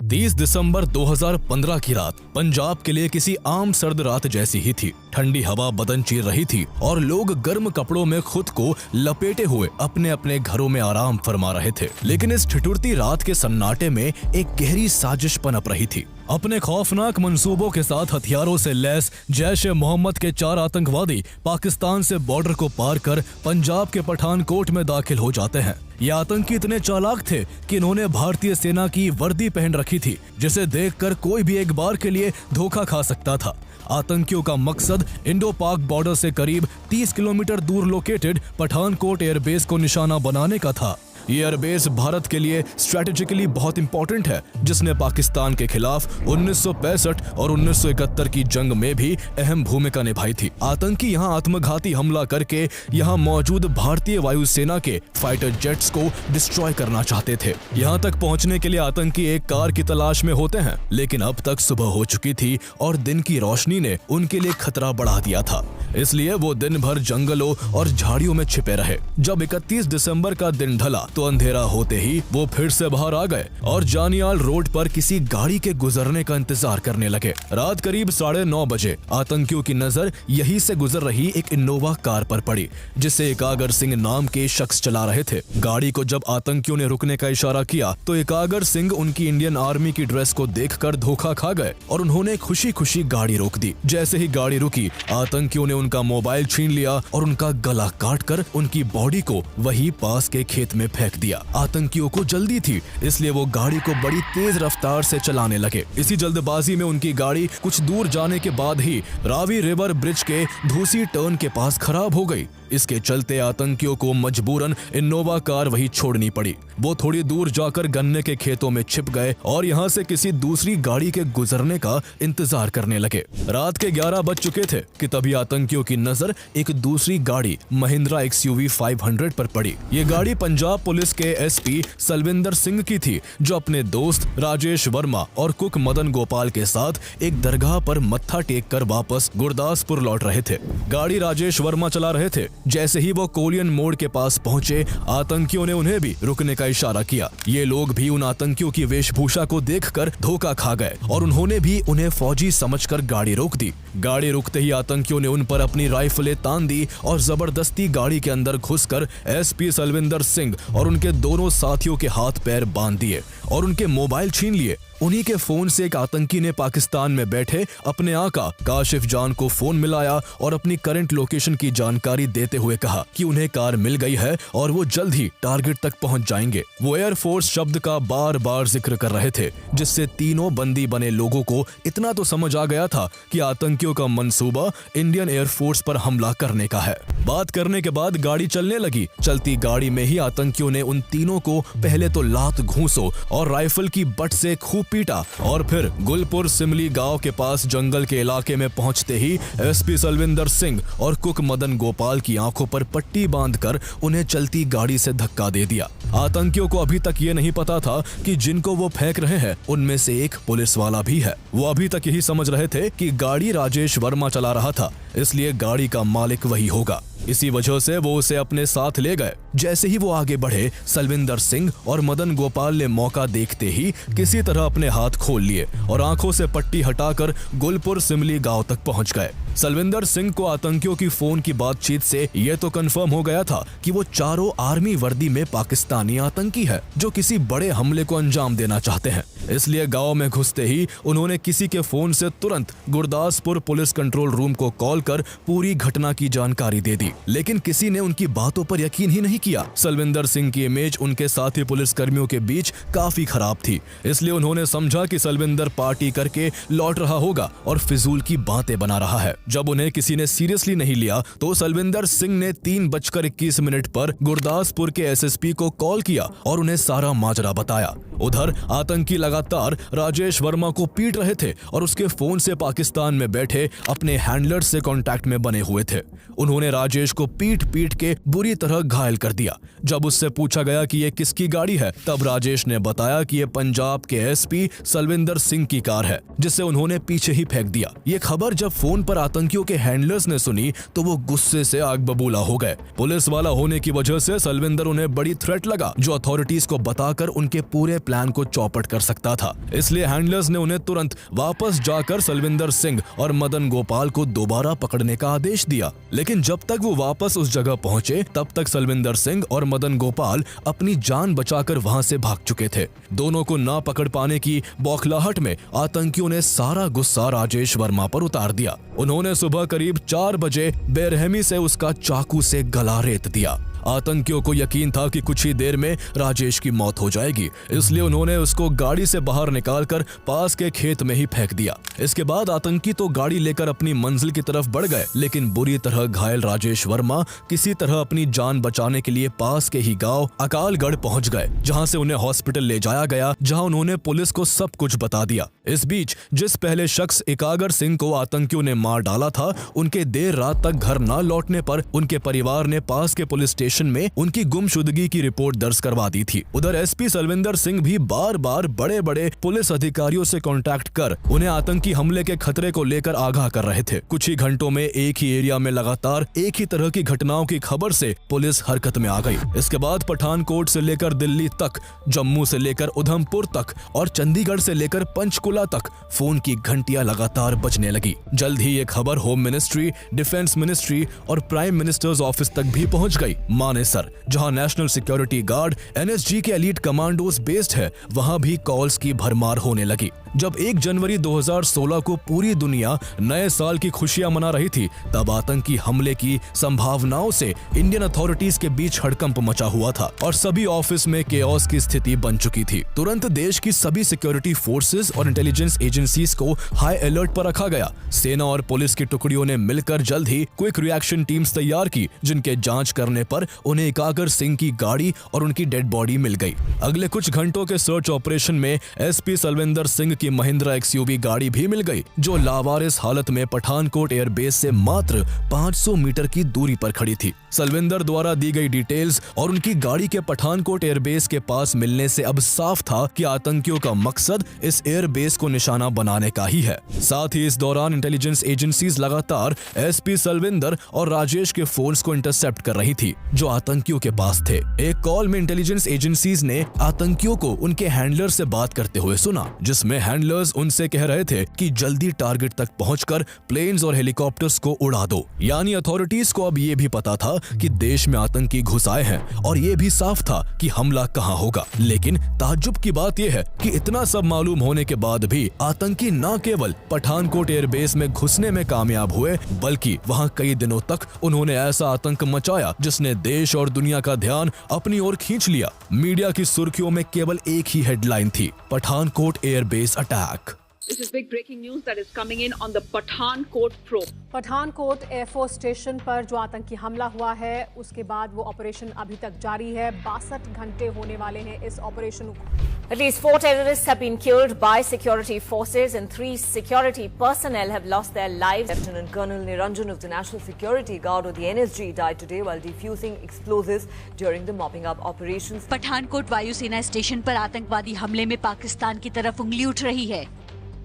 30 दिसंबर 2015 की रात पंजाब के लिए किसी आम सर्द रात जैसी ही थी। ठंडी हवा बदन चीर रही थी और लोग गर्म कपड़ों में खुद को लपेटे हुए अपने अपने घरों में आराम फरमा रहे थे। लेकिन इस ठिठुरती रात के सन्नाटे में एक गहरी साजिश पनप रही थी। अपने खौफनाक मंसूबों के साथ हथियारों से लैस जैश-ए-मोहम्मद के 4 आतंकवादी पाकिस्तान से बॉर्डर को पार कर पंजाब के पठानकोट में दाखिल हो जाते हैं। ये आतंकी इतने चालाक थे कि इन्होंने भारतीय सेना की वर्दी पहन रखी थी, जिसे देखकर कोई भी एक बार के लिए धोखा खा सकता था। आतंकियों का मकसद इंडो पाक बॉर्डर से करीब 30 किलोमीटर दूर लोकेटेड पठानकोट एयरबेस को निशाना बनाने का था। ये एयरबेस भारत के लिए स्ट्रेटेजिकली बहुत इंपॉर्टेंट है, जिसने पाकिस्तान के खिलाफ 1965 और 1971 की जंग में भी अहम भूमिका निभाई थी। आतंकी यहाँ आत्मघाती हमला करके यहाँ मौजूद भारतीय वायुसेना के फाइटर जेट्स को डिस्ट्रॉय करना चाहते थे। यहाँ तक पहुँचने के लिए आतंकी एक कार की तलाश में होते हैं, लेकिन अब तक सुबह हो चुकी थी और दिन की रोशनी ने उनके लिए खतरा बढ़ा दिया था। इसलिए वो दिन भर जंगलों और झाड़ियों में छिपे रहे। जब 31 दिसंबर का दिन ढला तो अंधेरा होते ही वो फिर से बाहर आ गए और जानियाल रोड पर किसी गाड़ी के गुजरने का इंतजार करने लगे। रात करीब 9:30 बजे आतंकियों की नजर यहीं से गुजर रही एक इनोवा कार पर पड़ी, जिसे एकागर सिंह नाम के शख्स चला रहे थे। गाड़ी को जब आतंकियों ने रुकने का इशारा किया तो एकागर सिंह उनकी इंडियन आर्मी की ड्रेस को देखकर धोखा खा गए और उन्होंने खुशी खुशी गाड़ी रोक दी। जैसे ही गाड़ी रुकी, आतंकियों ने उनका मोबाइल छीन लिया और उनका गला काटकर उनकी बॉडी को वहीं पास के खेत में फेंक दिया। आतंकियों को जल्दी थी, इसलिए वो गाड़ी को बड़ी तेज रफ्तार से चलाने लगे। इसी जल्दबाजी में उनकी गाड़ी कुछ दूर जाने के बाद ही रावी रिवर ब्रिज के धूसी टर्न के पास खराब हो गई। इसके चलते आतंकियों को मजबूरन इनोवा कार वहीं छोड़नी पड़ी। वो थोड़ी दूर जाकर गन्ने के खेतों में छिप गए और यहाँ से किसी दूसरी गाड़ी के गुजरने का इंतजार करने लगे। रात के 11 बज चुके थे कि तभी आतंकियों की नजर एक दूसरी गाड़ी महिंद्रा XUV 500 पर पड़ी। ये गाड़ी पंजाब पुलिस के SP सलविंदर सिंह की थी, जो अपने दोस्त राजेश वर्मा और कुक मदन गोपाल के साथ एक दरगाह पर मत्था टेक कर वापस गुरदासपुर लौट रहे थे। गाड़ी राजेश वर्मा चला रहे थे। जैसे ही वो कोलियन मोड़ के पास पहुंचे, आतंकियों ने उन्हें भी रुकने का इशारा किया। ये लोग भी उन आतंकियों की वेशभूषा को देखकर धोखा खा गए और उन्होंने भी उन्हें फौजी समझकर गाड़ी रोक दी। गाड़ी रुकते ही आतंकियों ने उन पर अपनी राइफलें तान दी और जबरदस्ती गाड़ी के अंदर घुसकर SP सलविंदर सिंह और उनके दोनों साथियों के हाथ पैर बांध दिए और उनके मोबाइल छीन लिए। उन्हीं के फोन से एक आतंकी ने पाकिस्तान में बैठे अपने आका काशिफ जान को फोन मिलाया और अपनी करंट लोकेशन की जानकारी देते हुए कहा कि उन्हें कार मिल गई है और वो जल्द ही टारगेट तक पहुंच जाएंगे। वो एयरफोर्स शब्द का बार बार जिक्र कर रहे थे, जिससे तीनों बंदी बने लोगों को इतना तो समझ आ गया था कि आतंकियों का मंसूबा इंडियन एयरफोर्स पर हमला करने का है। बात करने के बाद गाड़ी चलने लगी। चलती गाड़ी में ही आतंकियों ने उन तीनों को पहले तो लात घूंसों और राइफल की बट से खूब पीटा और फिर गुलपुर सिमली गांव के पास जंगल के इलाके में पहुंचते ही SP सलविंदर सिंह और कुक मदन गोपाल की आंखों पर पट्टी बांधकर उन्हें चलती गाड़ी से धक्का दे दिया। आतंकियों को अभी तक ये नहीं पता था कि जिनको वो फेंक रहे हैं उनमें से एक पुलिस वाला भी है। वो अभी तक यही समझ रहे थे कि गाड़ी राजेश वर्मा चला रहा था, इसलिए गाड़ी का मालिक वही होगा। इसी वजह से वो उसे अपने साथ ले गए। जैसे ही वो आगे बढ़े, सलविंदर सिंह और मदन गोपाल ने मौका देखते ही किसी तरह अपने हाथ खोल लिए और आंखों से पट्टी हटाकर गुलपुर सिमली गांव तक पहुंच गए। सलविंदर सिंह को आतंकियों की फोन की बातचीत से ये तो कंफर्म हो गया था कि वो चारों आर्मी वर्दी में पाकिस्तानी आतंकी है, जो किसी बड़े हमले को अंजाम देना चाहते हैं। इसलिए गांव में घुसते ही उन्होंने किसी के फोन से तुरंत गुरदासपुर पुलिस कंट्रोल रूम को कॉल कर पूरी घटना की जानकारी दे दी, लेकिन किसी ने उनकी बातों पर यकीन ही नहीं किया। सलविंदर सिंह की इमेज उनके साथी पुलिस कर्मियों के बीच काफी खराब थी, इसलिए उन्होंने समझा कि सलविंदर पार्टी करके लौट रहा होगा और फिजूल की बातें बना रहा है। जब उन्हें किसी ने सीरियसली नहीं लिया तो सलविंदर सिंह ने 3:21 पर गुरदासपुर के SSP को कॉल किया और उन्हें सारा माजरा बताया। उधर आतंकी लगातार राजेश वर्मा को पीट रहे थे और उसके फोन से पाकिस्तान में बैठे अपने हैंडलर से कांटेक्ट में बने हुए थे। उन्होंने राजेश राजेश को पीट पीट के बुरी तरह घायल कर दिया। जब उससे पूछा गया कि ये किसकी गाड़ी है, तब राजेश ने बताया कि ये पंजाब के एसपी सलविंदर सिंह की कार है, जिसे उन्होंने पीछे ही फेंक दिया। ये खबर जब फोन पर आतंकियों के हैंडलर्स ने सुनी तो वो गुस्से से आग बबूला हो गए। पुलिस वाला होने की वजह से सलविंदर उन्हें बड़ी थ्रेट लगा, जो अथॉरिटीज को बताकर उनके पूरे प्लान को चौपट कर सकता था। इसलिए हैंडलर्स ने उन्हें तुरंत वापस जाकर सलविंदर सिंह और मदन गोपाल को दोबारा पकड़ने का आदेश दिया। लेकिन जब तक वो वापस उस जगह पहुंचे, तब तक सलविंदर सिंह और मदन गोपाल अपनी जान बचाकर वहां से भाग चुके थे। दोनों को ना पकड़ पाने की बौखलाहट में आतंकियों ने सारा गुस्सा राजेश वर्मा पर उतार दिया। उन्होंने सुबह करीब 4 बजे बेरहमी से उसका चाकू से गला रेत दिया। आतंकियों को यकीन था कि कुछ ही देर में राजेश की मौत हो जाएगी, इसलिए उन्होंने उसको गाड़ी से बाहर निकालकर पास के खेत में ही फेंक दिया। इसके बाद आतंकी तो गाड़ी लेकर अपनी मंजिल की तरफ बढ़ गए, लेकिन बुरी तरह घायल राजेश वर्मा किसी तरह अपनी जान बचाने के लिए पास के ही गांव अकालगढ़ पहुंच गए, जहां से उन्हें हॉस्पिटल ले जाया गया, जहां उन्होंने पुलिस को सब कुछ बता दिया। इस बीच जिस पहले शख्स एकागर सिंह को आतंकियों ने मार डाला था, उनके देर रात तक घर न लौटने पर उनके परिवार ने पास के पुलिस स्टेशन में उनकी गुमशुदगी की रिपोर्ट दर्ज करवा दी थी। उधर एसपी सलविंदर सिंह भी बार बार बड़े बड़े पुलिस अधिकारियों से कांटेक्ट कर उन्हें आतंकी हमले के खतरे को लेकर आगाह कर रहे थे। कुछ ही घंटों में एक ही एरिया में लगातार एक ही तरह की घटनाओं की खबर से पुलिस हरकत में आ गई। इसके बाद पठानकोट से लेकर दिल्ली तक, जम्मू से लेकर उधमपुर तक और चंडीगढ़ से लेकर पंचकुला तक फोन की घंटियां लगातार बजने लगी। जल्द ही ये खबर होम मिनिस्ट्री, डिफेंस मिनिस्ट्री और प्राइम मिनिस्टर्स ऑफिस तक भी पहुंच गई। मानेसर, जहां नेशनल सिक्योरिटी गार्ड एनएसजी के एलीट कमांडोज बेस्ड है, वहां भी कॉल्स की भरमार होने लगी। जब 1 जनवरी 2016 को पूरी दुनिया नए साल की खुशियां मना रही थी, तब आतंकी हमले की संभावनाओं से इंडियन अथॉरिटीज के बीच हड़कंप मचा हुआ था और सभी ऑफिस में केओस की स्थिति बन चुकी थी। तुरंत देश की सभी सिक्योरिटी फोर्सेस और इंटेलिजेंस एजेंसीज को हाई अलर्ट पर रखा गया। सेना और पुलिस की टुकड़ियों ने मिलकर जल्द ही क्विक रिएक्शन टीम्स तैयार की, जिनके जांच करने पर उन्हें एकागर सिंह की गाड़ी और उनकी डेड बॉडी मिल गई। अगले कुछ घंटों के सर्च ऑपरेशन में एसपी सलविंदर सिंह की महिंद्रा एक्सयूवी गाड़ी भी मिल गई, जो लावारिस हालत में पठानकोट एयरबेस से मात्र 500 मीटर की दूरी पर खड़ी थी। सलविंदर द्वारा दी गई डिटेल्स और उनकी गाड़ी के पठानकोट एयरबेस के पास मिलने से अब साफ था कि आतंकियों का मकसद इस एयरबेस को निशाना बनाने का ही है। साथ ही इस दौरान इंटेलिजेंस एजेंसीज लगातार एसपी सलविंदर और राजेश के फोन्स को इंटरसेप्ट कर रही थी, जो आतंकियों के पास थे। एक कॉल में इंटेलिजेंस एजेंसीज ने आतंकियों को उनके हैंडलर से बात करते हुए सुना, जिसमें हैंडलर्स उनसे कह रहे थे कि जल्दी टारगेट तक पहुंचकर प्लेन्स और हेलीकॉप्टर्स को उड़ा दो। यानी अथॉरिटीज को अब ये भी पता था कि देश में आतंकी घुस आए हैं और ये भी साफ था कि हमला कहां होगा। लेकिन ताज्जुब की बात यह है कि इतना सब मालूम होने के बाद भी आतंकी न केवल पठानकोट एयरबेस में घुसने में कामयाब हुए, बल्कि वहां कई दिनों तक उन्होंने ऐसा आतंक मचाया जिसने देश और दुनिया का ध्यान अपनी ओर खींच लिया। मीडिया की सुर्खियों में केवल एक ही हेडलाइन थी, Pathankot airbase attack. This is big breaking news that is coming in on the Pathankot probe. Pathankot air force station पर जो आतंकी हमला हुआ है, उसके बाद वो ऑपरेशन अभी तक जारी है। 62 घंटे होने वाले हैं इस ऑपरेशन को। At least 4 terrorists have been killed by security forces and 3 security personnel have lost their lives. Lieutenant Colonel Niranjan of the National Security Guard or the NSG died today while defusing explosives during the mopping up operations. Pathankot वायुसेना station पर आतंकवादी हमले में पाकिस्तान की तरफ उंगली उठ रही है।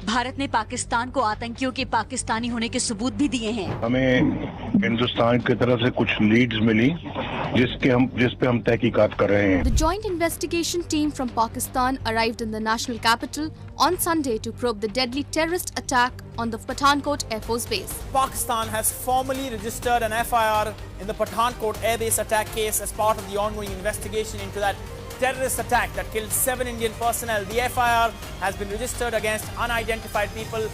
भारत ने पाकिस्तान को आतंकियों के पाकिस्तानी होने के सबूत भी दिए हैं। हमें हिंदुस्तान की तरफ से कुछ लीड्स मिली जिस पे हम तहकीकात कर रहे हैं। The joint investigation team from Pakistan arrived in the national capital on Sunday to probe the deadly terrorist attack on the Pathankot Air Force Base. Pakistan has formally registered an FIR in the Pathankot Air Base attack case as part of the ongoing investigation into that terrorist attack that killed 7 Indian personnel. The FIR has been registered against unidentified people.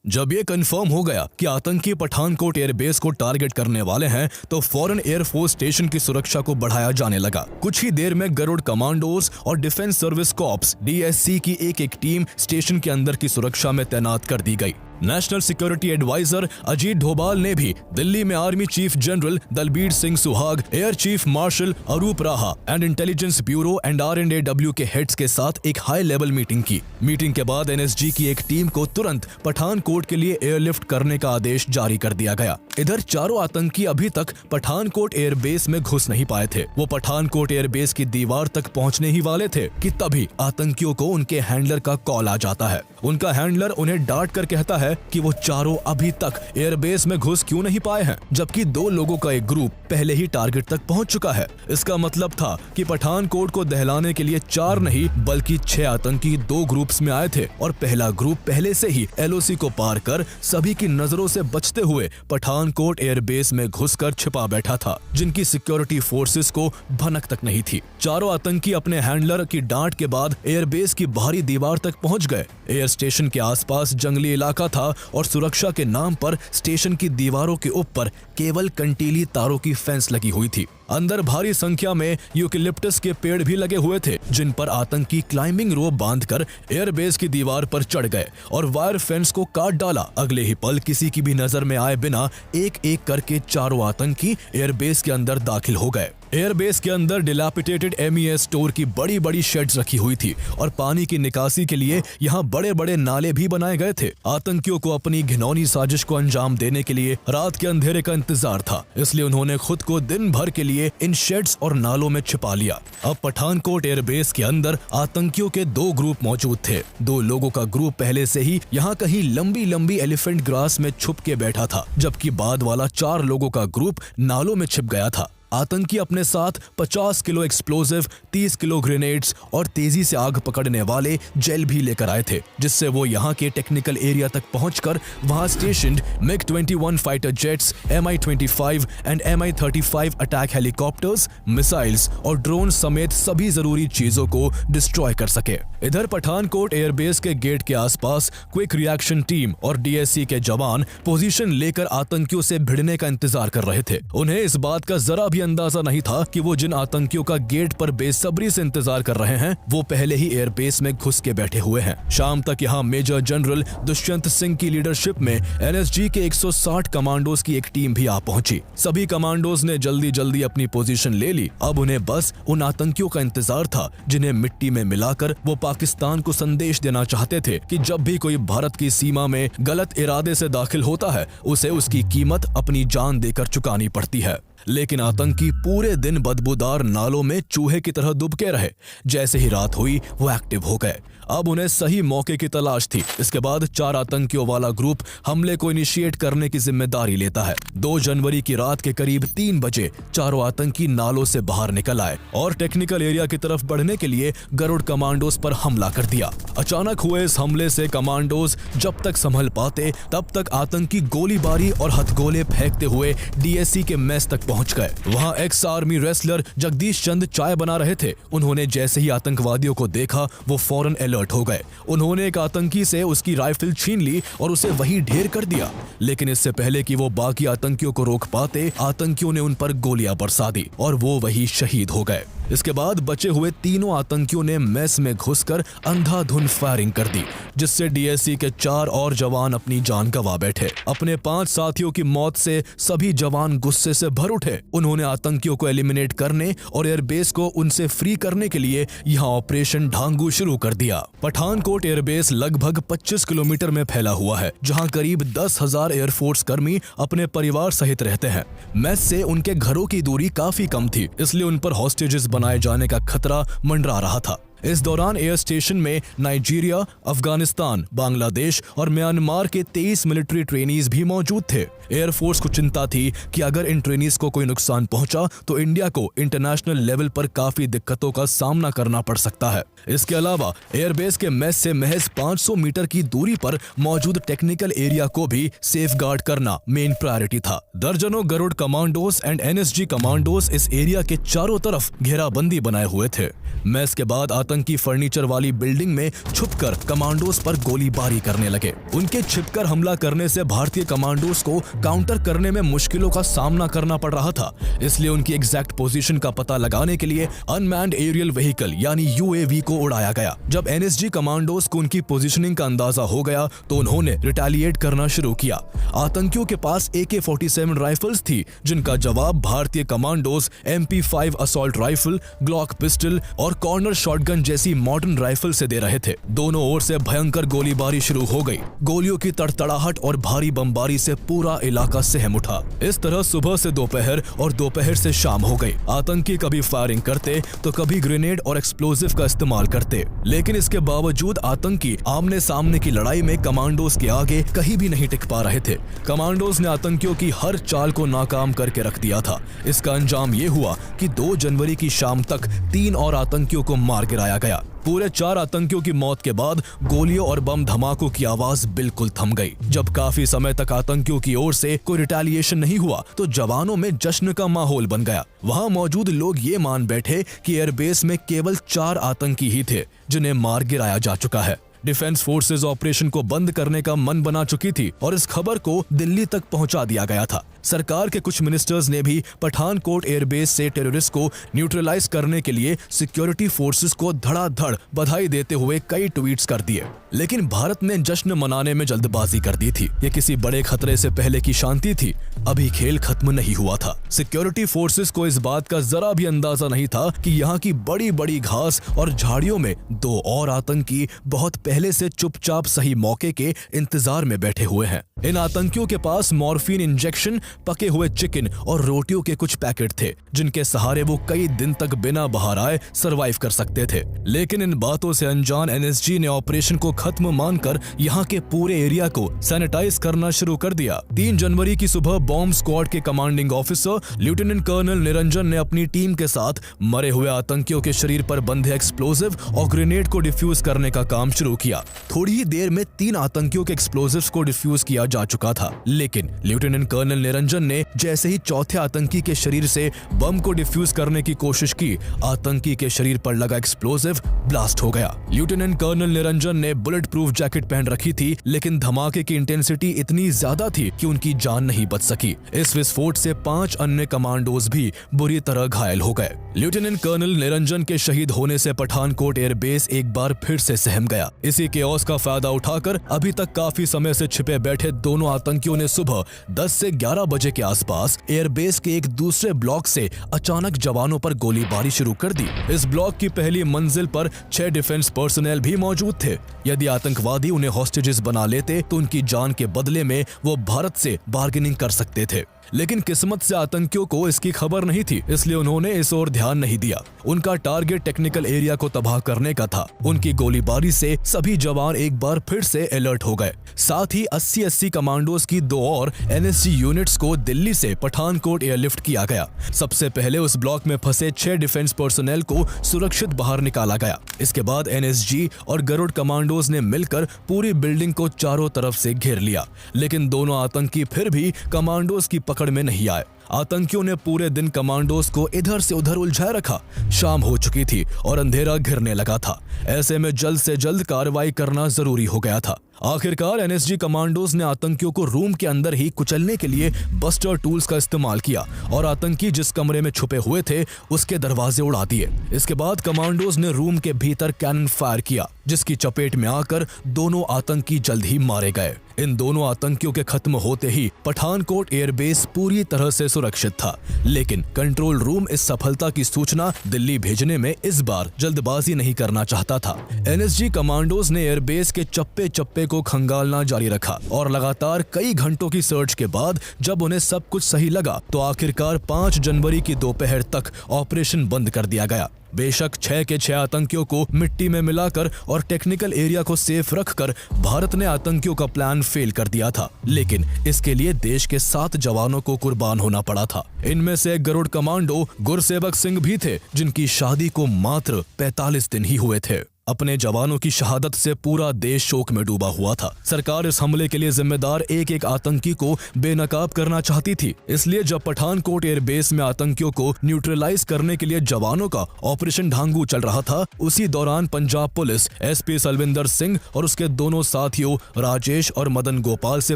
जब ये confirm हो गया कि आतंकी Pathankot airbase को target करने वाले हैं, तो फौरन एयरफोर्स स्टेशन की सुरक्षा को बढ़ाया जाने लगा। कुछ ही देर में गरुड़ कमांडोज और डिफेंस सर्विस कॉर्प्स DSC की एक टीम स्टेशन के अंदर की सुरक्षा में तैनात कर दी गई। National security adviser Ajit Doval ने भी दिल्ली में army chief general Dalbir Singh Suhag, air chief marshal अरूप राहा and intelligence bureau and R&AW के हेड्स के साथ एक हाई लेवल मीटिंग की। मीटिंग के बाद NSG की एक टीम को तुरंत पठानकोट के लिए एयरलिफ्ट करने का आदेश जारी कर दिया गया। इधर चारों आतंकी अभी तक पठानकोट एयरबेस में घुस नहीं पाए थे। वो पठानकोट एयरबेस की दीवार तक पहुंचने ही वाले थे कि तभी आतंकियों को उनके हैंडलर का कॉल आ जाता है। उनका हैंडलर उन्हें डांट कर कहता है कि वो चारों अभी तक एयरबेस में घुस क्यों नहीं पाए हैं, जबकि 2 लोगों का एक ग्रुप पहले ही टारगेट तक पहुंच चुका है। इसका मतलब था कि पठानकोट को दहलाने के लिए 4 नहीं बल्कि 6 आतंकी 2 ग्रुप्स में आए थे और पहला ग्रुप पहले से ही LOC को पार कर सभी की नजरों से बचते हुए पठानकोट एयरबेस में घुसकर छिपा बैठा था, जिनकी सिक्योरिटी फोर्सेस को भनक तक नहीं थी। चारों आतंकी अपने हैंडलर की डांट के बाद एयरबेस की बाहरी दीवार तक पहुंच गए। एयर स्टेशन के आसपास जंगली इलाका था और सुरक्षा के नाम पर स्टेशन की दीवारों के ऊपर केवल कंटीली तारों की फेंस लगी हुई थी। अंदर भारी संख्या में यूकेलिप्टस के पेड़ भी लगे हुए थे, जिन पर आतंकी क्लाइंबिंग रोप बांधकर एयरबेस की दीवार पर चढ़ गए और वायर फेंस को काट डाला। अगले ही पल किसी की भी नजर में आए बिना एक एक करके चारों आतंकी एयरबेस के अंदर दाखिल हो गए। एयरबेस के अंदर डिलैपिडेटेड MES स्टोर की बड़ी बड़ी शेड्स रखी हुई थी और पानी की निकासी के लिए यहाँ बड़े बड़े नाले भी बनाए गए थे। आतंकियों को अपनी घिनौनी साजिश को अंजाम देने के लिए रात के अंधेरे का इंतजार था, इसलिए उन्होंने खुद को दिन भर के लिए इन शेड्स और नालों में छिपा लिया। अब पठानकोट एयरबेस के अंदर आतंकियों के 2 ग्रुप मौजूद थे। 2 लोगों का ग्रुप पहले से ही यहाँ कहीं लंबी लंबी एलिफेंट ग्रास में छुप के बैठा था, जबकि बाद वाला 4 लोगों का ग्रुप नालों में छिप गया था। आतंकी अपने साथ 50 किलो एक्सप्लोजिव, 30 किलो ग्रेनेड्स और तेजी से आग पकड़ने वाले जेल भी लेकर आए थे, जिससे वो यहाँ के टेक्निकल एरिया तक पहुंचकर वहां स्टेशन्ड MiG-21 fighter jets, Mi-25 and Mi-35 attack helicopters, missiles और ड्रोन समेत सभी जरूरी चीजों को डिस्ट्रॉय कर सके। इधर पठानकोट एयरबेस के गेट के आसपास क्विक रिएक्शन टीम और DSC के जवान पोजीशन लेकर आतंकियों से भिड़ने का इंतजार कर रहे थे। उन्हें इस बात का जरा भी अंदाजा नहीं था कि वो जिन आतंकियों का गेट पर बेसब्री से इंतजार कर रहे हैं वो पहले ही एयरबेस में घुस के बैठे हुए हैं। शाम तक यहाँ मेजर जनरल दुष्यंत सिंह की लीडरशिप में NSG के 160 कमांडोज की एक टीम भी आ पहुंची। सभी कमांडोज ने जल्दी जल्दी अपनी पोजीशन ले ली। अब उन्हें बस उन आतंकियों का इंतजार था जिन्हें मिट्टी में मिलाकर वो पाकिस्तान को संदेश देना चाहते थे कि जब भी कोई भारत की सीमा में गलत इरादे से दाखिल होता है उसे उसकी कीमत अपनी जान देकर चुकानी पड़ती है। लेकिन आतंकी पूरे दिन बदबूदार नालों में चूहे की तरह दुबके रहे। जैसे ही रात हुई वो एक्टिव हो गए। अब उन्हें सही मौके की तलाश थी। इसके बाद 4 आतंकियों वाला ग्रुप हमले को इनिशिएट करने की जिम्मेदारी लेता है। 2 जनवरी की रात के करीब 3 बजे चारों आतंकी नालों से बाहर निकल आए और टेक्निकल एरिया की तरफ बढ़ने के लिए गरुड़ कमांडोज पर हमला कर दिया। अचानक हुए इस हमले से कमांडोज जब तक संभल पाते तब तक आतंकी गोलीबारी और हथगोले फेंकते हुए DSC के मेस तक पहुंच गए। वहां एक्स आर्मी रेसलर जगदीश चंद चाय बना रहे थे। उन्होंने जैसे ही आतंकवादियों को देखा वो फौरन अलर्ट हो गए। उन्होंने एक आतंकी से उसकी राइफल छीन ली और उसे वहीं ढेर कर दिया। लेकिन इससे पहले कि वो बाकी आतंकियों को रोक पाते आतंकियों ने उन पर गोलियां बरसा दी और वो वहीं शहीद हो गए। इसके बाद बचे हुए तीनों आतंकियों ने मेस में घुसकर अंधाधुंध फायरिंग कर दी, जिससे DSC के 4 और जवान अपनी जान गंवा बैठे। अपने 5 साथियों की मौत से सभी जवान गुस्से से भर उठे। उन्होंने आतंकियों को एलिमिनेट करने और एयरबेस को उनसे फ्री करने के लिए यहाँ ऑपरेशन ढांगू शुरू कर दिया। पठानकोट एयरबेस लगभग 25 किलोमीटर में फैला हुआ है, जहाँ करीब 10,000 एयरफोर्स कर्मी अपने परिवार सहित रहते हैं। मेस से उनके घरों की दूरी काफी कम थी, इसलिए उन पर हॉस्टेजेस बनाए जाने का खतरा मंडरा रहा था। इस दौरान एयर स्टेशन में नाइजीरिया, अफगानिस्तान, बांग्लादेश और म्यांमार के 23 मिलिट्री ट्रेनीज भी मौजूद थे। एयरफोर्स को चिंता थी कि अगर इन ट्रेनीज को कोई नुकसान पहुंचा तो इंडिया को इंटरनेशनल लेवल पर काफी दिक्कतों का सामना करना पड़ सकता है। इसके अलावा एयरबेस के मेस से महज 500 मीटर की दूरी पर मौजूद टेक्निकल एरिया को भी सेफगार्ड करना मेन प्रायोरिटी था। दर्जनों Garud commandos and NSG commandos इस एरिया के चारों तरफ घेराबंदी बनाए हुए थे। मेस के बाद आतंकी फर्नीचर वाली बिल्डिंग में छुपकर कमांडोज पर गोलीबारी करने लगे। उनके छिपकर हमला करने से भारतीय कमांडोज को काउंटर करने में मुश्किलों का सामना करना पड़ रहा था, इसलिए उनकी एग्जैक्ट पोजीशन का पता लगाने के लिए अनमैन्ड एरियल व्हीकल यानी यूएवी को उड़ाया गया। जब एनएसजी कमांडोज को उनकी पोजीशनिंग का अंदाजा हो गया तो उन्होंने रिटेलिएट करना शुरू किया। आतंकियों के पास AK-47 राइफल्स थी, जिनका जवाब भारतीय commandos MP5 assault rifle, Glock pistol और कॉर्नर शॉटगन जैसी मॉडर्न राइफल से दे रहे थे। दोनों ओर से भयंकर गोलीबारी शुरू हो गई। गोलियों की तड़तड़ाहट और भारी बमबारी से पूरा इलाका सहम उठा। इस तरह सुबह से दोपहर और दोपहर से शाम हो गई। आतंकी कभी फायरिंग करते तो कभी ग्रेनेड और एक्सप्लोजिव का इस्तेमाल करते, लेकिन इसके बावजूद आतंकी आमने सामने की लड़ाई में कमांडोज के आगे कहीं भी नहीं टिक पा रहे थे। कमांडोज ने आतंकियों की हर चाल को नाकाम करके रख दिया था। इसका अंजाम ये हुआ कि 2 जनवरी की शाम तक 3 और आतंकियों को मार गिराया गया। पूरे 4 आतंकियों की मौत के बाद गोलियों और बम धमाकों की आवाज बिल्कुल थम गई। जब काफी समय तक आतंकियों की ओर से कोई रिटेलिएशन नहीं हुआ तो जवानों में जश्न का माहौल बन गया। वहां मौजूद लोग ये मान बैठे कि एयरबेस में केवल 4 आतंकी ही थे जिन्हें मार गिराया जा चुका है। डिफेंस फोर्सेज ऑपरेशन को बंद करने का मन बना चुकी थी और इस खबर को दिल्ली तक पहुंचा दिया गया था। सरकार के कुछ मिनिस्टर्स ने भी पठानकोट एयरबेस से टेररिस्ट को न्यूट्रलाइज करने के लिए सिक्योरिटी फोर्सेस को धड़ाधड़ बधाई देते हुए कई ट्वीट्स कर दिए, लेकिन भारत ने जश्न मनाने में जल्दबाजी कर दी थी। ये किसी बड़े खतरे से पहले की शांति थी, अभी खेल खत्म नहीं हुआ था। सिक्योरिटी फोर्सेस को इस बात का जरा भी अंदाजा नहीं था कि यहाँ की बड़ी बड़ी घास और झाड़ियों में 2 और आतंकी बहुत पहले से चुपचाप सही मौके के इंतजार में बैठे हुए हैं। इन आतंकियों के पास मॉर्फिन इंजेक्शन, पके हुए चिकन और रोटियों के कुछ पैकेट थे, जिनके सहारे वो कई दिन तक बिना बाहर आए सरवाइव कर सकते थे। लेकिन इन बातों से अनजान एनएसजी ने ऑपरेशन को खत्म मानकर यहाँ के पूरे एरिया को सैनिटाइज करना शुरू कर दिया। 3 जनवरी की सुबह बॉम्ब स्क्वाड के commanding officer lieutenant colonel Niranjan ने अपनी टीम के साथ मरे हुए आतंकियों के शरीर पर बंधे एक्सप्लोजिव और ग्रेनेड को डिफ्यूज करने का काम शुरू किया। थोड़ी ही देर में 3 आतंकियों के एक्सप्लोजिव्स को डिफ्यूज किया जा चुका था, लेकिन लेफ्टिनेंट कर्नल निरंजन ने जैसे ही चौथे आतंकी के शरीर से बम को डिफ्यूज करने की कोशिश की, आतंकी के शरीर पर लगा एक्सप्लोजिव ब्लास्ट हो गया। लेफ्टिनेंट कर्नल निरंजन ने बुलेट प्रूफ जैकेट पहन रखी थी, लेकिन धमाके की इंटेंसिटी इतनी ज्यादा थी कि उनकी जान नहीं बच सकी। इस विस्फोट से 5 अन्य कमांडोज भी बुरी तरह घायल हो गए। लेफ्टिनेंट कर्नल निरंजन के शहीद होने से पठानकोट एयरबेस एक बार फिर से सहम गया। इसी केओस का फायदा उठाकर अभी तक काफी समय से छिपे बैठे दोनों आतंकियों ने सुबह 10 से 11 बजे के आसपास एयरबेस के एक दूसरे ब्लॉक से अचानक जवानों पर गोलीबारी शुरू कर दी। इस ब्लॉक की पहली मंजिल पर 6 डिफेंस पर्सनल भी मौजूद थे। यदि आतंकवादी उन्हें हॉस्टेजेस बना लेते तो उनकी जान के बदले में वो भारत से बार्गेनिंग कर सकते थे, लेकिन किस्मत से आतंकियों को इसकी खबर नहीं थी, इसलिए उन्होंने इस ओर ध्यान नहीं दिया। उनका टारगेट टेक्निकल एरिया को तबाह करने का था। उनकी गोलीबारी से सभी जवान एक बार फिर से अलर्ट हो गए। साथ ही 80 कमांडोज की 2 और एनएसजी यूनिट्स को दिल्ली से पठानकोट एयरलिफ्ट किया गया। सबसे पहले उस ब्लॉक में फंसे 6 डिफेंस पर्सनल को सुरक्षित बाहर निकाला गया। इसके बाद एनएसजी और गरुड़ कमांडोज ने मिलकर पूरी बिल्डिंग को चारों तरफ से घेर लिया, लेकिन दोनों आतंकी फिर भी कमांडोज की पकड़ में नहीं आए। आतंकियों ने पूरे दिन कमांडोज को इधर से उधर उलझाए रखा। शाम हो चुकी थी और अंधेरा घिरने लगा था। ऐसे में जल्द से जल्द कार्रवाई करना जरूरी हो गया था। आखिरकार एनएसजी कमांडोज ने आतंकियों को रूम के अंदर ही कुचलने के लिए बस्टर टूल्स का इस्तेमाल किया और आतंकी जिस कमरे में छुपे हुए थे उसके दरवाजे उड़ा दिए। इसके बाद कमांडोज ने रूम के भीतर कैनन फायर किया, जिसकी चपेट में आकर दोनों आतंकी जल्द ही मारे गए। इन दोनों आतंकियों के खत्म होते ही पठानकोट एयरबेस पूरी तरह से सुरक्षित था, लेकिन कंट्रोल रूम इस सफलता की सूचना दिल्ली भेजने में इस बार जल्दबाजी नहीं करना चाहता था। एनएसजी कमांडोज ने एयरबेस के चप्पे चप्पे को खंगालना जारी रखा और लगातार कई घंटों की सर्च के बाद जब उन्हें सब कुछ सही लगा तो आखिरकार 5 जनवरी की दोपहर तक ऑपरेशन बंद कर दिया गया। बेशक 6 के 6 आतंकियों को मिट्टी में मिलाकर और टेक्निकल एरिया को सेफ रखकर भारत ने आतंकियों का प्लान फेल कर दिया था, लेकिन इसके लिए देश के 7 जवानों को कुर्बान होना पड़ा था। इनमें से गरुड़ कमांडो गुरसेवक सिंह भी थे, जिनकी शादी को मात्र 45 दिन ही हुए थे। अपने जवानों की शहादत से पूरा देश शोक में डूबा हुआ था। सरकार इस हमले के लिए जिम्मेदार एक एक आतंकी को बेनकाब करना चाहती थी। इसलिए जब पठानकोट एयरबेस में आतंकियों को न्यूट्रलाइज करने के लिए जवानों का ऑपरेशन ढांगू चल रहा था, उसी दौरान पंजाब पुलिस एसपी सलविंदर सिंह और उसके दोनों साथियों राजेश और मदन गोपाल से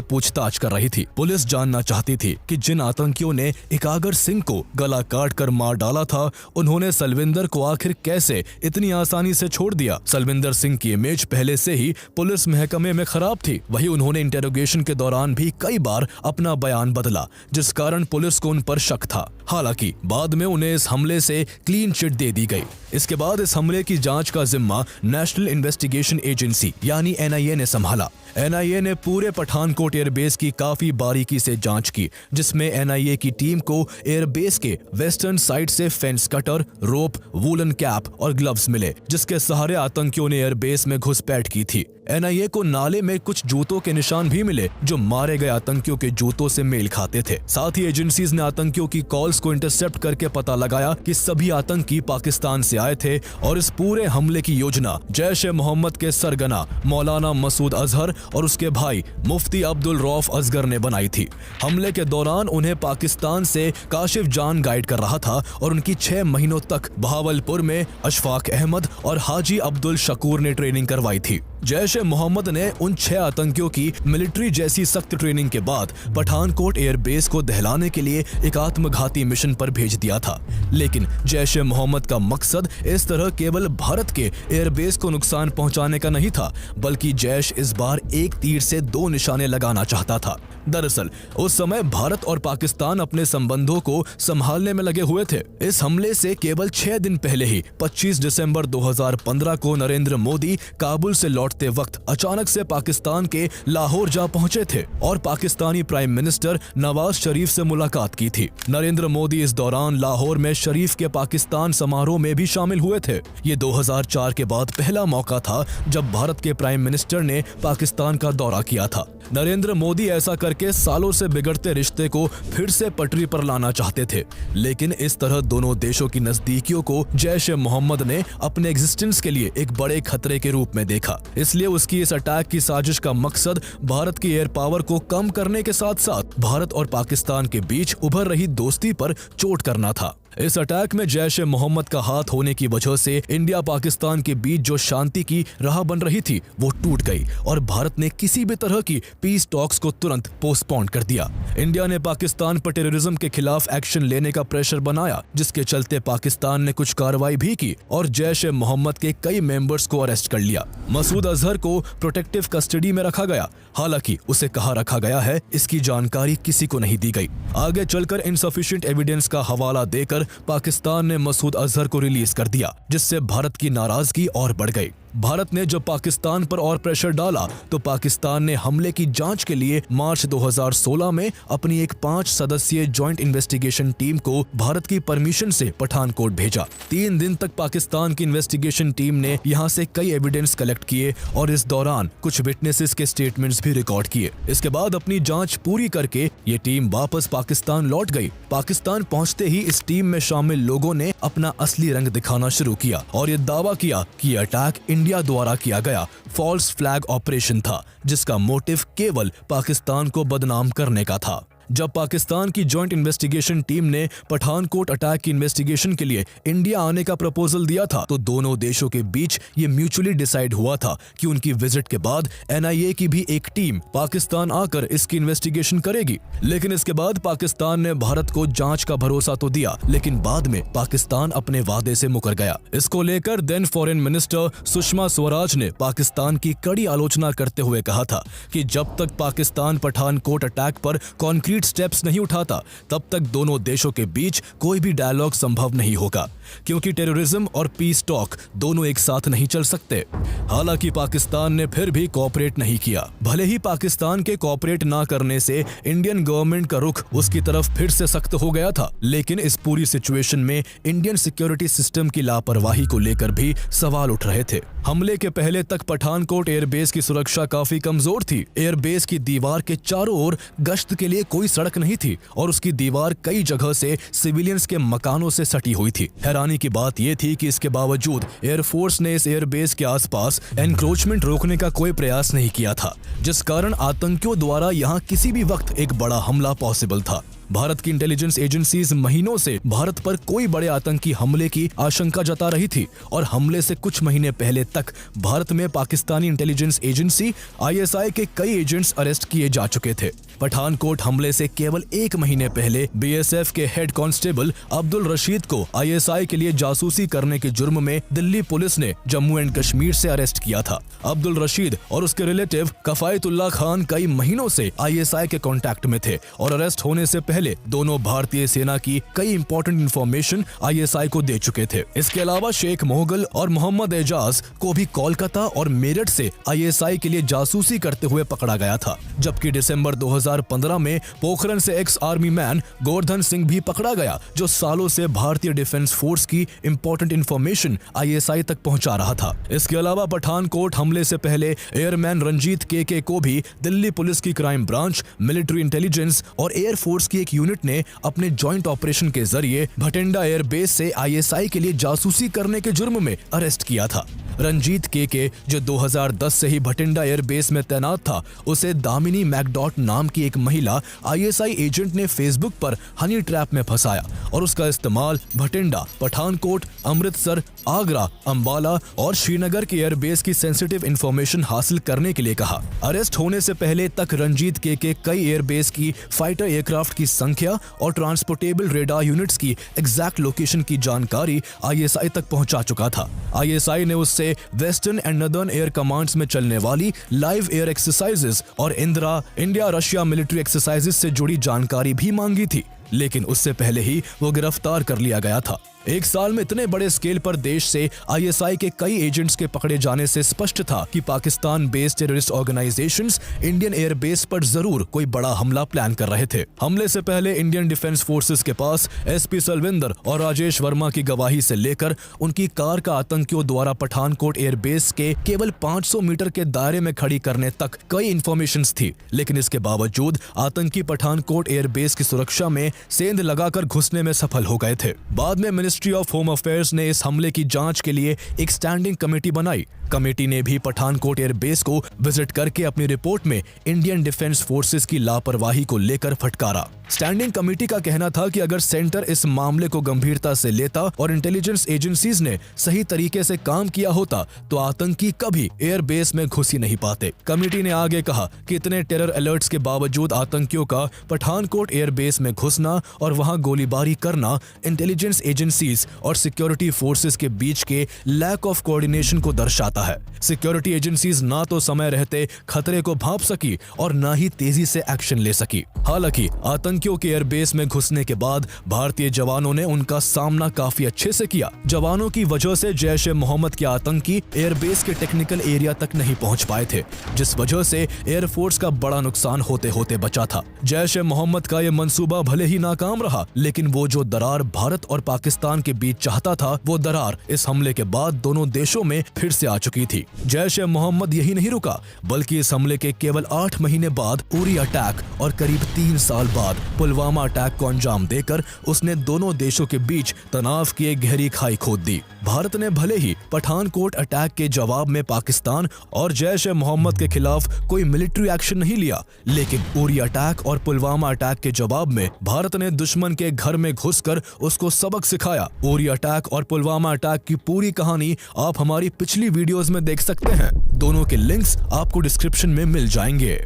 पूछताछ कर रही थी। पुलिस जानना चाहती थी कि जिन आतंकियों ने एकागर सिंह को गला काट कर मार डाला था, उन्होंने सलविंदर को आखिर कैसे इतनी आसानी से छोड़ दिया। सलविंदर सिंह की इमेज पहले से ही पुलिस महकमे में खराब थी। वहीं उन्होंने इंटेरोगेशन के दौरान भी कई बार अपना बयान बदला, जिस कारण पुलिस को उन पर शक था। हालांकि बाद में उन्हें इस हमले से क्लीन चिट दे दी गई। इसके बाद इस हमले की जांच का जिम्मा नेशनल इन्वेस्टिगेशन एजेंसी यानी NIA ने संभाला। NIA ने पूरे पठानकोट एयरबेस की काफी बारीकी से जांच की, जिसमें NIA की टीम को एयरबेस के वेस्टर्न साइड से फेंस कटर, रोप, वूलन कैप और ग्लव्स मिले, जिसके सहारे आतंकियों ने एयरबेस में घुसपैठ की थी। NIA को नाले में कुछ जूतों के निशान भी मिले, जो मारे गए आतंकियों के जूतों से मेल खाते थे। साथ ही एजेंसीज ने आतंकियों की कॉल्स को इंटरसेप्ट करके पता लगाया कि सभी आतंकी पाकिस्तान से आए थे और इस पूरे हमले की योजना जैश-ए-मोहम्मद के सरगना मौलाना मसूद अजहर और उसके भाई मुफ्ती अब्दुल रऊफ असगर ने बनाई थी। हमले के दौरान उन्हें पाकिस्तान से काशिफ जान गाइड कर रहा था और उनकी 6 महीनों तक बहावलपुर में अशफाक अहमद और हाजी अब्दुल शकूर ने ट्रेनिंग करवाई थी। जैश-ए-मोहम्मद ने उन 6 आतंकियों की मिलिट्री जैसी सख्त ट्रेनिंग के बाद पठानकोट एयरबेस को दहलाने के लिए एक आत्मघाती मिशन पर भेज दिया था। लेकिन जैश-ए-मोहम्मद का मकसद इस तरह केवल भारत के एयरबेस को नुकसान पहुंचाने का नहीं था, बल्कि जैश इस बार एक तीर से 2 निशाने लगाना चाहता था। दरअसल उस समय भारत और पाकिस्तान अपने संबंधों को संभालने में लगे हुए थे। इस हमले से केवल 6 दिन पहले ही 25 दिसंबर 2015 को नरेंद्र मोदी काबुल से लौटते वक्त अचानक से पाकिस्तान के लाहौर जा पहुंचे थे और पाकिस्तानी प्राइम मिनिस्टर नवाज शरीफ से मुलाकात की थी। नरेंद्र मोदी इस दौरान लाहौर में शरीफ के पाकिस्तान समारोह में भी शामिल हुए थे। ये 2004 के बाद पहला मौका था जब भारत के प्राइम मिनिस्टर ने पाकिस्तान का दौरा किया था। नरेंद्र मोदी ऐसा करके सालों से बिगड़ते रिश्ते को फिर से पटरी पर लाना चाहते थे, लेकिन इस तरह दोनों देशों की नजदीकियों को जैश-ए-मोहम्मद ने अपने एग्जिस्टेंस के लिए एक बड़े खतरे के रूप में देखा। इसलिए उसकी इस अटैक की साजिश का मकसद भारत की एयर पावर को कम करने के साथ साथ भारत और पाकिस्तान के बीच उभर रही दोस्ती पर चोट करना था। इस अटैक में जैश-ए-मोहम्मद का हाथ होने की वजह से इंडिया पाकिस्तान के बीच जो शांति की राह बन रही थी वो टूट गई और भारत ने किसी भी तरह की पीस टॉक्स को तुरंत पोस्टपोन कर दिया। इंडिया ने पाकिस्तान पर टेररिज्म के खिलाफ एक्शन लेने का प्रेशर बनाया, जिसके चलते पाकिस्तान ने कुछ कार्रवाई भी की और जैश-ए-मोहम्मद के कई मेंबर्स को अरेस्ट कर लिया। मसूद अजहर को प्रोटेक्टिव कस्टडी में रखा गया, हालांकि उसे कहाँ रखा गया है इसकी जानकारी किसी को नहीं दी गई। आगे चलकर इनसफिशिएंट एविडेंस का हवाला देकर पाकिस्तान ने मसूद अजहर को रिलीज कर दिया, जिससे भारत की नाराजगी और बढ़ गई। भारत ने जब पाकिस्तान पर और प्रेशर डाला तो पाकिस्तान ने हमले की जांच के लिए मार्च 2016 में अपनी एक 5 सदस्यीय जॉइंट इन्वेस्टिगेशन टीम को भारत की परमिशन से पठानकोट भेजा। 3 दिन तक पाकिस्तान की इन्वेस्टिगेशन टीम ने यहां से कई एविडेंस कलेक्ट किए और इस दौरान कुछ विटनेसेस के स्टेटमेंट्स भी रिकॉर्ड किए। इसके बाद अपनी जांच पूरी करके ये टीम वापस पाकिस्तान लौट गई। पाकिस्तान पहुंचते ही इस टीम में शामिल लोगों ने अपना असली रंग दिखाना शुरू किया और ये दावा किया कि अटैक इंडिया द्वारा किया गया फॉल्स फ्लैग ऑपरेशन था, जिसका मोटिव केवल पाकिस्तान को बदनाम करने का था। जब पाकिस्तान की जॉइंट इन्वेस्टिगेशन टीम ने पठानकोट अटैक की इन्वेस्टिगेशन के लिए इंडिया आने का प्रपोजल दिया था, तो दोनों देशों के बीच ये म्यूचुअली डिसाइड हुआ था कि उनकी विजिट के बाद NIA की भी एक टीम पाकिस्तान आकर इसकी इन्वेस्टिगेशन करेगी। लेकिन इसके बाद पाकिस्तान ने भारत को जांच का भरोसा तो दिया, लेकिन बाद में पाकिस्तान अपने वादे से मुकर गया। इसको लेकर then foreign minister Sushma Swaraj ने पाकिस्तान की कड़ी आलोचना करते हुए कहा था कि जब तक पाकिस्तान पठानकोट अटैक पर कॉन्क्रीट स्टेप्स नहीं उठाता, तब तक दोनों देशों के बीच कोई भी डायलॉग संभव नहीं होगा, क्योंकि टेररिज्म और पीस टॉक दोनों एक साथ नहीं चल सकते। हालांकि पाकिस्तान ने फिर भी कोऑपरेट नहीं किया। भले ही पाकिस्तान के कोऑपरेट ना करने से इंडियन गवर्नमेंट का रुख उसकी तरफ फिर से सख्त हो गया था, लेकिन इस पूरी सिचुएशन में इंडियन सिक्योरिटी सिस्टम की लापरवाही को लेकर भी सवाल उठ रहे थे। हमले के पहले तक पठानकोट एयरबेस की सुरक्षा काफी कमजोर थी। एयरबेस की दीवार के चारों ओर गश्त के लिए कोई कोई सड़क नहीं थी और उसकी दीवार कई जगह से सिविलियंस के मकानों से सटी हुई थी। हैरानी की बात यह थी कि इसके बावजूद एयरफोर्स ने इस एयरबेस के आसपास एनक्रोचमेंट रोकने का कोई प्रयास नहीं किया था, जिस कारण आतंकियों द्वारा यहां किसी भी वक्त एक बड़ा हमला पॉसिबल था। भारत की इंटेलिजेंस एजेंसीज महीनों से भारत पर कोई बड़े आतंकी हमले की आशंका जता रही थी और हमले से कुछ महीने पहले तक भारत में पाकिस्तानी इंटेलिजेंस एजेंसी ISI के कई एजेंट्स अरेस्ट किए जा चुके थे। पठानकोट हमले से केवल एक महीने पहले BSF के हेड कांस्टेबल अब्दुल रशीद को ISI के लिए जासूसी करने के जुर्म में दिल्ली पुलिस ने जम्मू एंड कश्मीर से अरेस्ट किया था। अब्दुल रशीद और उसके रिलेटिव कफायतुल्लाह खान कई महीनों से ISI के कांटेक्ट में थे और अरेस्ट होने से पहले दोनों भारतीय सेना की कई इंपॉर्टेंट इंफॉर्मेशन ISI को दे चुके थे। इसके अलावा शेख मोहगल और मोहम्मद एजाज को भी कोलकाता और मेरठ से ISI के लिए जासूसी करते हुए पकड़ा गया था, जबकि दिसंबर 2015 में पोखरण से ex army man Govardhan Singh भी पकड़ा गया, जो सालों से भारतीय डिफेंस फोर्स की इंपॉर्टेंट इंफॉर्मेशन ISI तक पहुंचा रहा था। इसके अलावा पठानकोट हमले से पहले एयरमैन रंजीत के को भी दिल्ली पुलिस की क्राइम ब्रांच, मिलिट्री इंटेलिजेंस और एयरफोर्स की एक यूनिट ने अपने जॉइंट ऑपरेशन के जरिए भटिंडा एयरबेस से ISI के लिए जासूसी करने के जुर्म में अरेस्ट किया था। रंजीत के जो 2010 से ही भटिंडा एयरबेस में तैनात था, उसे दामिनी मैकडॉट नाम की एक महिला ISI एजेंट ने फेसबुक पर हनी ट्रैप में फंसाया और उसका इस्तेमाल भटिंडा, पठानकोट, अमृतसर, आगरा, अंबाला और श्रीनगर के एयरबेस की सेंसिटिव इंफॉर्मेशन हासिल करने के लिए कहा। अरेस्ट होने से पहले तक रंजीत के कई एयरबेस की फाइटर एयरक्राफ्ट की संख्या और ट्रांसपोर्टेबल रेडार यूनिट्स की एग्जैक्ट लोकेशन की जानकारी ISI तक पहुंचा चुका था। ISI ने उससे western and northern air commands में चलने वाली लाइव एयर एक्सरसाइजेस और इंडिया रशिया मिलिट्री एक्सरसाइजेस से जुड़ी जानकारी भी मांगी थी, लेकिन उससे पहले ही वो गिरफ्तार कर लिया गया था। एक साल में इतने बड़े स्केल पर देश से ISI के कई एजेंट्स के पकड़े जाने से स्पष्ट था कि Pakistan based terrorist organisations Indian airbase पर जरूर कोई बड़ा हमला प्लान कर रहे थे। हमले से पहले इंडियन डिफेंस फोर्सेस के पास SP सलविंदर और राजेश वर्मा की गवाही से लेकर उनकी कार का आतंकियों द्वारा पठानकोट एयरबेस के केवल 500 मीटर के दायरे में खड़ी करने तक कई इंफॉर्मेशंस थी, लेकिन इसके बावजूद आतंकी पठानकोट एयरबेस की सुरक्षा में सेंध लगाकर घुसने में सफल हो गए थे। बाद में मिनिस्ट्री ऑफ होम अफेयर्स ने इस हमले की जांच के लिए एक स्टैंडिंग कमेटी बनाई। कमेटी ने भी पठानकोट एयरबेस को विजिट करके अपनी रिपोर्ट में इंडियन डिफेंस फोर्सेस की लापरवाही को लेकर फटकारा। स्टैंडिंग कमेटी का कहना था कि अगर सेंटर इस मामले को गंभीरता से लेता और इंटेलिजेंस एजेंसीज ने सही तरीके से काम किया होता तो आतंकी कभी एयरबेस में घुस ही नहीं पाते। कमेटी ने आगे कहा कि इतने टेरर अलर्ट्स के बावजूद आतंकियों का पठानकोट एयरबेस में घुसना और वहां गोलीबारी करना इंटेलिजेंस एजेंसीज और सिक्योरिटी फोर्सेस के बीच के लैक ऑफ कोऑर्डिनेशन को दर्शाता है। सिक्योरिटी एजेंसीज ना तो समय रहते खतरे को भांप सकी और ना ही तेजी से एक्शन ले सकी। हालांकि आतंकियों के एयरबेस में घुसने के बाद भारतीय जवानों ने उनका सामना काफी अच्छे से किया। जवानों की वजह से जैश-ए-मोहम्मद के आतंकी एयरबेस के टेक्निकल एरिया तक नहीं पहुंच पाए थे, जिस वजह से एयरफोर्स का बड़ा नुकसान होते होते बचा था। जैश-ए-मोहम्मद का यह मंसूबा भले ही नाकाम रहा, लेकिन वो जो दरार भारत और पाकिस्तान के बीच चाहता था, वो दरार इस हमले के बाद दोनों देशों में फिर से आ चुकी थी। जैश-ए-मोहम्मद यही नहीं रुका, बल्कि इस हमले के केवल 8 महीने बाद उरी अटैक और करीब 3 साल बाद पुलवामा अटैक को अंजाम देकर उसने दोनों देशों के बीच तनाव की एक गहरी खाई खोद दी। भारत ने भले ही पठानकोट अटैक के जवाब में पाकिस्तान और जैश-ए-मोहम्मद के खिलाफ कोई मिलिट्री एक्शन नहीं लिया, लेकिन उरी अटैक और पुलवामा अटैक के जवाब में भारत ने दुश्मन के घर में घुसकर उसको सबक सिखाया। उरी अटैक और पुलवामा अटैक की पूरी कहानी आप हमारी पिछली वीडियोस में देख सकते हैं। दोनों के लिंक्स आपको डिस्क्रिप्शन में मिल जाएंगे।